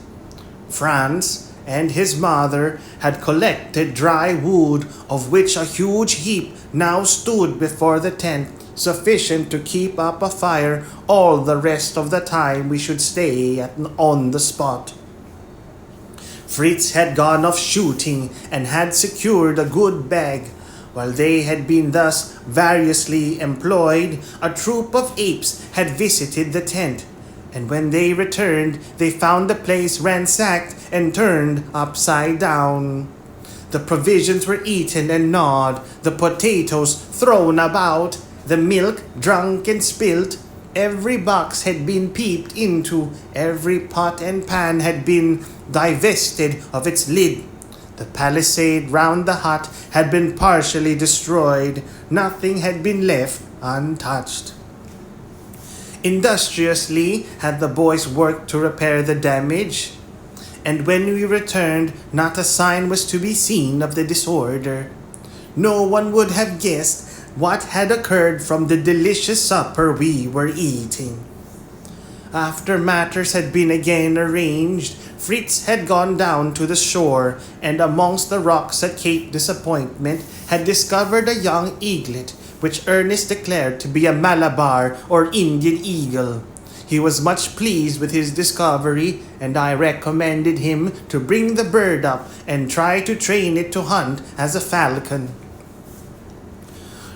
Franz and his mother had collected dry wood, of which a huge heap now stood before the tent, sufficient to keep up a fire all the rest of the time we should stay on the spot. Fritz had gone off shooting and had secured a good bag. While they had been thus variously employed, a troop of apes had visited the tent, and when they returned, they found the place ransacked and turned upside down. The provisions were eaten and gnawed, the potatoes thrown about, the milk drunk and spilt. Every box had been peeped into, every pot and pan had been divested of its lid. The palisade round the hut had been partially destroyed. Nothing had been left untouched. Industriously had the boys worked to repair the damage, and when we returned, not a sign was to be seen of the disorder. No one would have guessed what had occurred from the delicious supper we were eating. After matters had been again arranged, Fritz had gone down to the shore, and amongst the rocks at Cape Disappointment had discovered a young eaglet, which Ernest declared to be a Malabar or Indian eagle. He was much pleased with his discovery, and I recommended him to bring the bird up and try to train it to hunt as a falcon.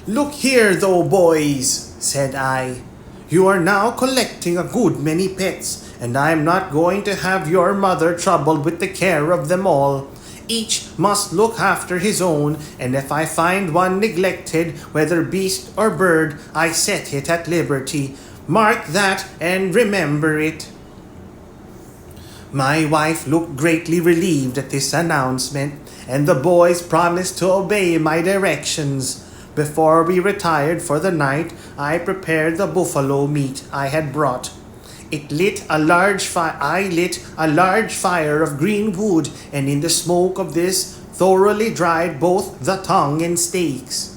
"Look here, though, boys," said I. "You are now collecting a good many pets, and I am not going to have your mother troubled with the care of them all. Each must look after his own, and if I find one neglected, whether beast or bird, I set it at liberty. Mark that and remember it." My wife looked greatly relieved at this announcement, and the boys promised to obey my directions. Before we retired for the night, I prepared the buffalo meat I had brought. I lit a large fire of green wood, and in the smoke of this thoroughly dried both the tongue and steaks.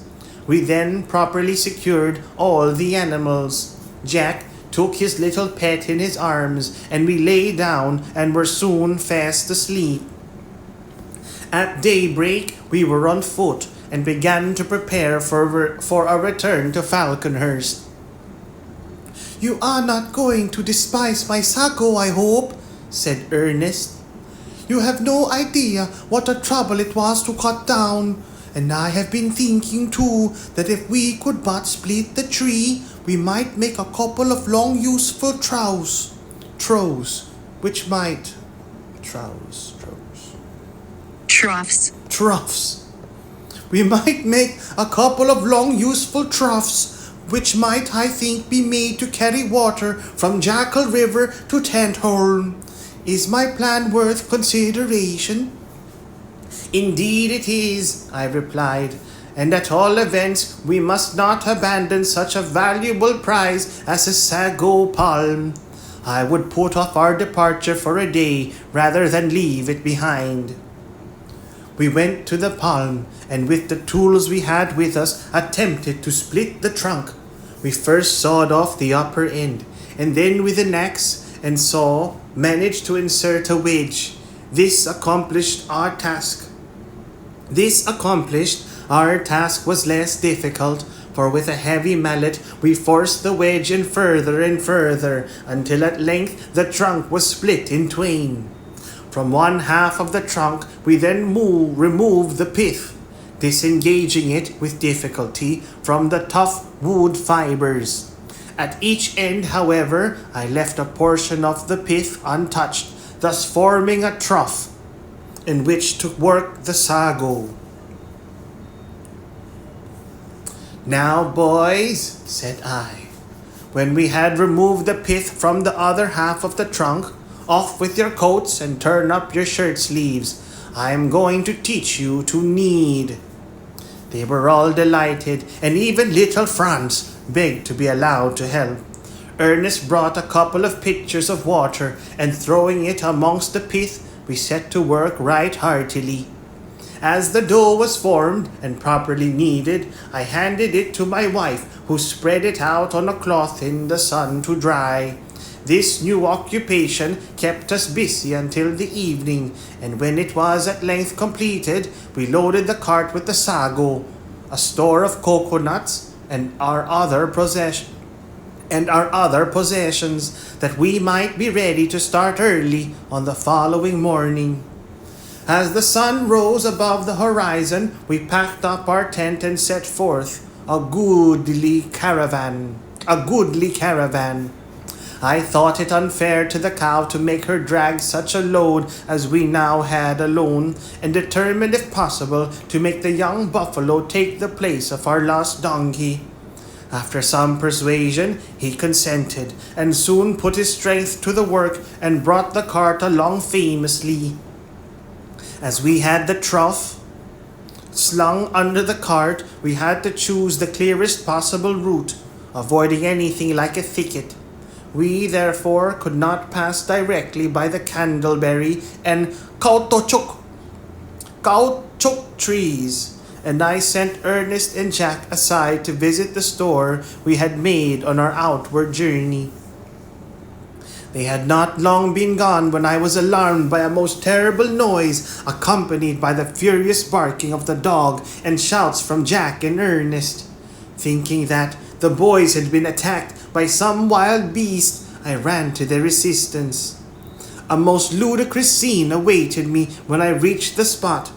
We then properly secured all the animals. Jack took his little pet in his arms, and we lay down and were soon fast asleep. At daybreak, we were on foot and began to prepare for a return to Falconhurst. "You are not going to despise my sago, I hope," said Ernest. "You have no idea what a trouble it was to cut down, and I have been thinking too that if we could but split the tree, we might make a couple of long useful troughs, which might... Troughs. We might make a couple of long useful troughs, which might, I think, be made to carry water from Jackal River to Tentholm. Is my plan worth consideration?" "Indeed it is," I replied, "and at all events we must not abandon such a valuable prize as a sago palm. I would put off our departure for a day rather than leave it behind." We went to the palm, and with the tools we had with us attempted to split the trunk. We first sawed off the upper end, and then with an axe and saw managed to insert a wedge. This accomplished, our task was less difficult, for with a heavy mallet we forced the wedge in further and further, until at length the trunk was split in twain. From one half of the trunk we then removed the pith, disengaging it with difficulty from the tough wood fibers. At each end, however, I left a portion of the pith untouched, thus forming a trough. in which to work the sago. "Now, boys," said I, when we had removed the pith from the other half of the trunk, "off with your coats and turn up your shirt sleeves. I am going to teach you to knead." They were all delighted, and even little Franz begged to be allowed to help. Ernest brought a couple of pitchers of water, and throwing it amongst the pith, we set to work right heartily. As the dough was formed and properly kneaded, I handed it to my wife, who spread it out on a cloth in the sun to dry. This new occupation kept us busy until the evening, and when it was at length completed, we loaded the cart with the sago, a store of coconuts, and our other possessions, that we might be ready to start early on the following morning. As the sun rose above the horizon, we packed up our tent and set forth, a goodly caravan. I thought it unfair to the cow to make her drag such a load as we now had alone, and determined, if possible, to make the young buffalo take the place of our lost donkey. After some persuasion, he consented, and soon put his strength to the work and brought the cart along famously. As we had the trough slung under the cart, we had to choose the clearest possible route, avoiding anything like a thicket. We, therefore, could not pass directly by the candleberry and caoutchouc trees, and I sent Ernest and Jack aside to visit the store we had made on our outward journey. They had not long been gone when I was alarmed by a most terrible noise, accompanied by the furious barking of the dog and shouts from Jack and Ernest. Thinking that the boys had been attacked by some wild beast, I ran to their assistance. A most ludicrous scene awaited me when I reached the spot.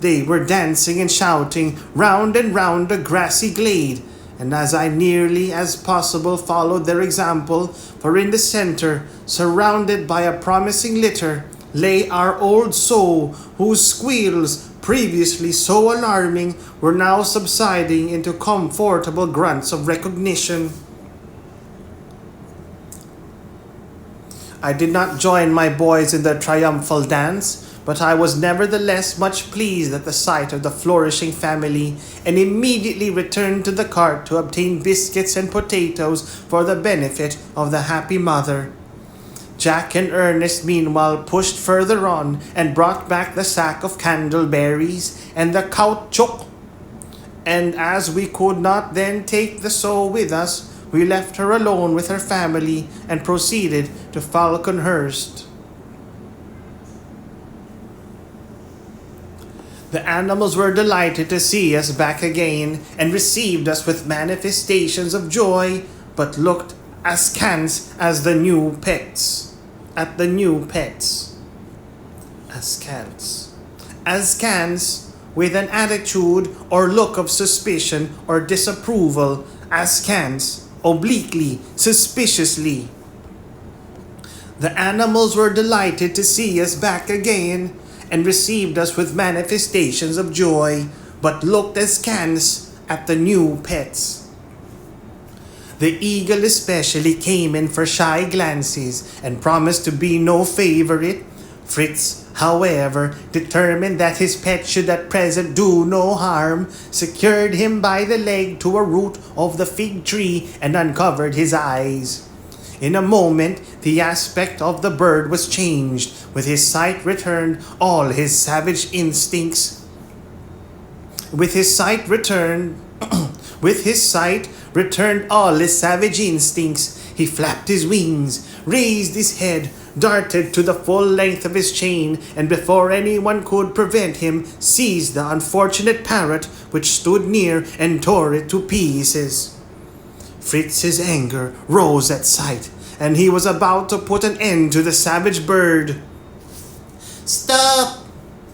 They were dancing and shouting round and round a grassy glade, and as I nearly as possible followed their example, for in the center, surrounded by a promising litter, lay our old sow, whose squeals, previously so alarming, were now subsiding into comfortable grunts of recognition. I did not join my boys in their triumphal dance, but I was nevertheless much pleased at the sight of the flourishing family, and immediately returned to the cart to obtain biscuits and potatoes for the benefit of the happy mother. Jack and Ernest meanwhile pushed further on and brought back the sack of candleberries and the caoutchouc, and as we could not then take the sow with us, we left her alone with her family and proceeded to Falconhurst. The animals were delighted to see us back again, and received us with manifestations of joy, but looked askance at the new pets. Askance, with an attitude or look of suspicion or disapproval, askance, obliquely, suspiciously. The animals were delighted to see us back again, and received us with manifestations of joy, but looked askance at the new pets. The eagle especially came in for shy glances, and promised to be no favorite. Fritz, however, determined that his pet should at present do no harm, secured him by the leg to a root of the fig tree, and uncovered his eyes. In a moment, the aspect of the bird was changed. With his sight returned all his savage instincts. He flapped his wings, raised his head, darted to the full length of his chain, and before anyone could prevent him, seized the unfortunate parrot which stood near and tore it to pieces. Fritz's anger rose at sight, and he was about to put an end to the savage bird. "Stop,"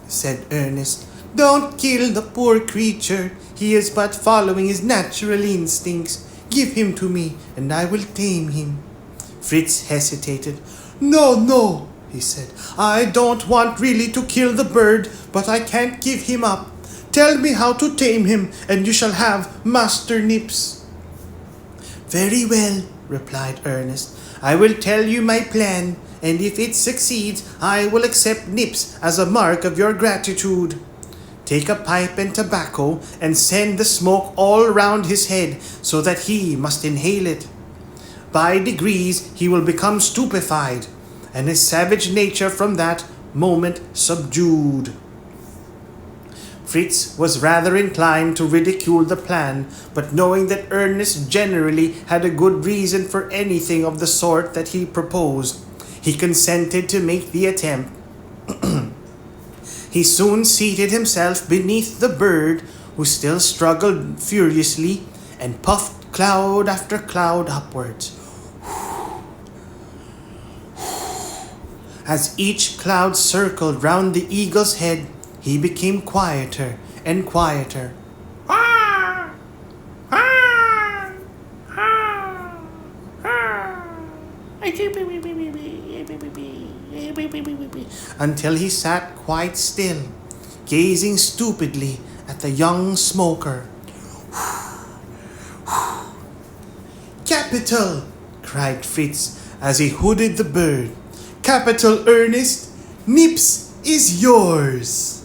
said Ernest. "Don't kill the poor creature. He is but following his natural instincts. Give him to me, and I will tame him." Fritz hesitated. No, he said. I don't want really to kill the bird, but I can't give him up. Tell me how to tame him, and you shall have Master Nips. Very well, replied Ernest. I will tell you my plan, and if it succeeds, I will accept Nips as a mark of your gratitude. Take a pipe and tobacco, and send the smoke all round his head, so that he must inhale it. By degrees he will become stupefied, and his savage nature from that moment subdued. Fritz was rather inclined to ridicule the plan, but knowing that Ernest generally had a good reason for anything of the sort that he proposed, he consented to make the attempt. He soon seated himself beneath the bird, who still struggled furiously, and puffed cloud after cloud upwards. As each cloud circled round the eagle's head, he became quieter and quieter. Until he sat quite still, gazing stupidly at the young smoker. Capital! Cried Fritz as he hooded the bird. Capital, Ernest! Nips is yours!